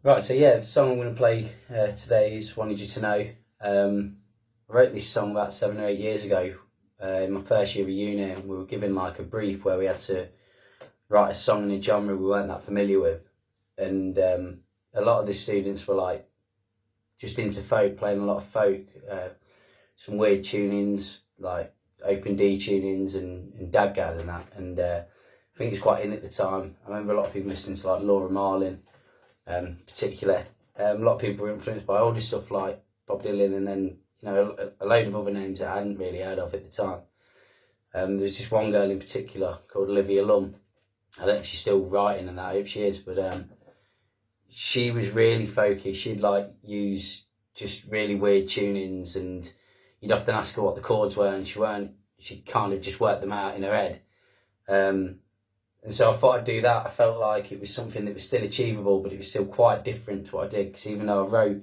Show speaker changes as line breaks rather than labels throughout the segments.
Right, so yeah, the song I'm going to play today is Wanted You to Know. I wrote this song about 7 or 8 years ago in my first year of uni, and we were given like a brief where we had to write a song in a genre we weren't that familiar with. And a lot of the students were like just into folk, playing a lot of folk, some weird tunings, like open D tunings and dadgad and that. And I think it was quite in at the time. I remember a lot of people listening to like Laura Marlin. Particular. A lot of people were influenced by older stuff like Bob Dylan, and then a load of other names that I hadn't really heard of at the time. There was just one girl in particular called Olivia Lum. I don't know if she's still writing, and that I hope she is, but she was really folky. She'd like use just really weird tunings, and you'd often ask her what the chords were, and she kind of just worked them out in her head. And so I thought I'd do that. I felt like it was something that was still achievable, but it was still quite different to what I did. Because even though I wrote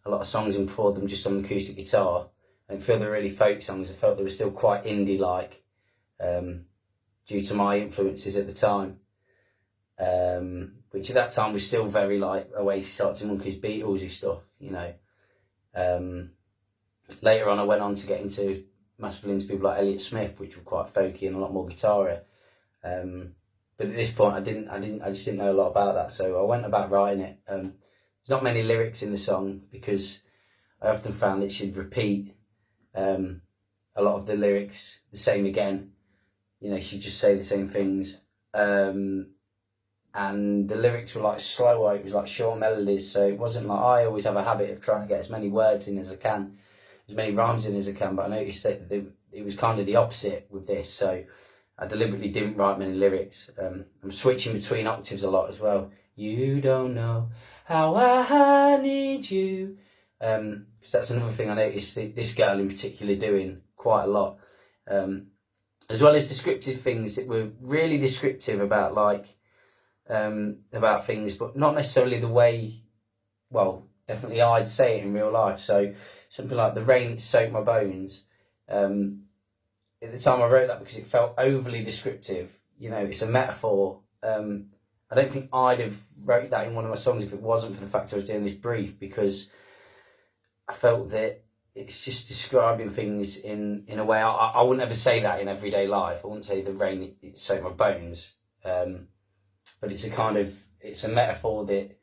a lot of songs and performed them just on acoustic guitar, I didn't feel they were really folk songs. I felt they were still quite indie-like, due to my influences at the time. Which at that time was still very like Oasis, Arctic Monkeys, Beatlesy stuff, Later on I went on to get into massively into people like Elliott Smith, which were quite folky and a lot more guitar-y. But at this point, I just didn't know a lot about that, so I went about writing it. There's not many lyrics in the song because I often found that she'd repeat a lot of the lyrics the same again. She'd just say the same things. And the lyrics were like slower, it was like short melodies, so it wasn't like, I always have a habit of trying to get as many words in as I can, as many rhymes in as I can, but I noticed that it was kind of the opposite with this, so I deliberately didn't write many lyrics. I'm switching between octaves a lot as well. You don't know how I need you. Because that's another thing I noticed this girl in particular doing quite a lot. As well as descriptive things that were really descriptive about about things, but not necessarily the way, well, definitely I'd say it in real life. So something like the rain that soaked my bones. At the time I wrote that because it felt overly descriptive. It's a metaphor. I don't think I'd have wrote that in one of my songs if it wasn't for the fact I was doing this brief, because I felt that it's just describing things in a way I wouldn't ever say that in everyday life. I wouldn't say the rain it soaked my bones. But it's a metaphor that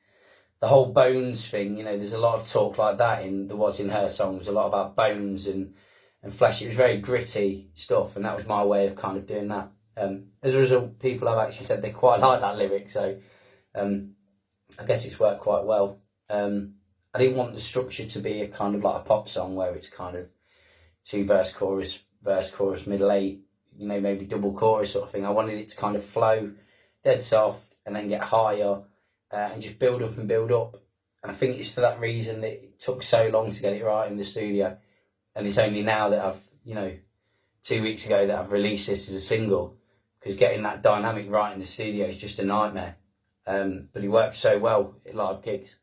the whole bones thing, there's a lot of talk like that in the Was in Her songs, a lot about bones and flesh. It was very gritty stuff, and that was my way of kind of doing that. As a result, people have actually said they quite like that lyric, so I guess it's worked quite well. I didn't want the structure to be a kind of like a pop song where it's kind of two verse, chorus, middle eight, maybe double chorus sort of thing. I wanted it to kind of flow dead soft and then get higher and just build up and build up. And I think it's for that reason that it took so long to get it right in the studio. And it's only now that I've, 2 weeks ago that I've released this as a single, because getting that dynamic right in the studio is just a nightmare. But it works so well at live gigs.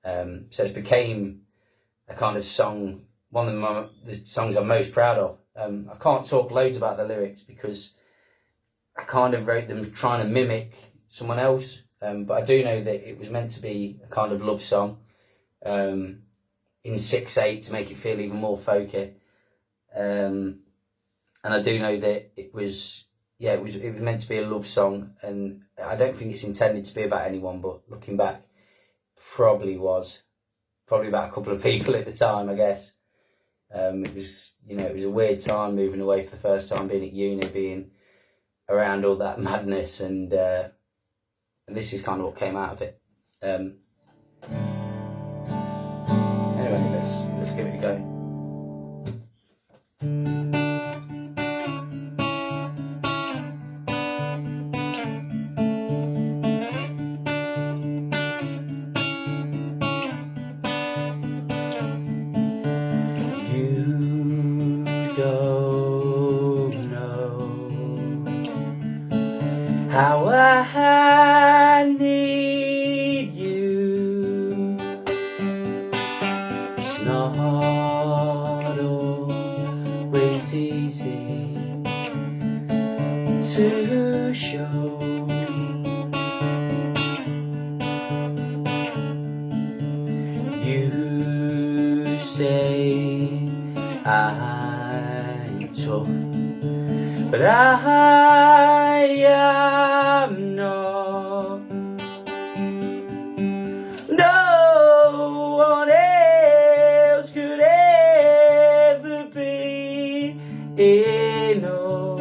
So it became a kind of song, one of the songs I'm most proud of. I can't talk loads about the lyrics because I kind of wrote them trying to mimic someone else. But I do know that it was meant to be a kind of love song. In 6/8 to make it feel even more folky, and I do know that it was meant to be a love song, and I don't think it's intended to be about anyone, but looking back, probably about a couple of people at the time, I guess. It was a weird time moving away for the first time, being at uni, being around all that madness, and this is kind of what came out of it. Anyway, let's give it a go. You don't know how I need you. It's not always say I'm tough, but I am not. No one else could ever be enough.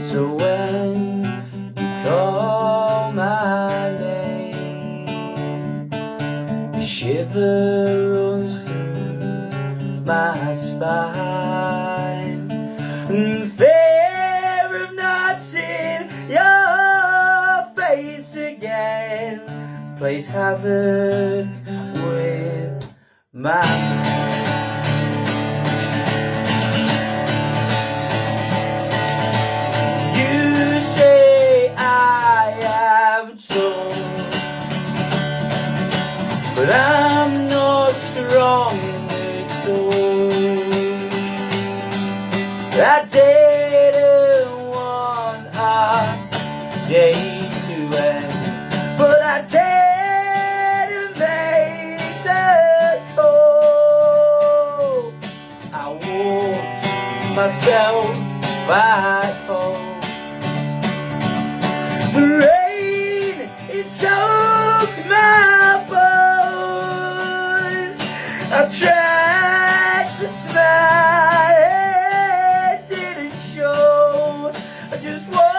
So when you call my name, a shiver runs through my spine, and fear of not seeing your face again plays havoc with my mind. You say I am tough, but I'm not strong at all. I didn't want our day to end, but I didn't make the call. I walked myself back home. The rain, it soaked my bones. I tried to smile, it didn't show. I just walked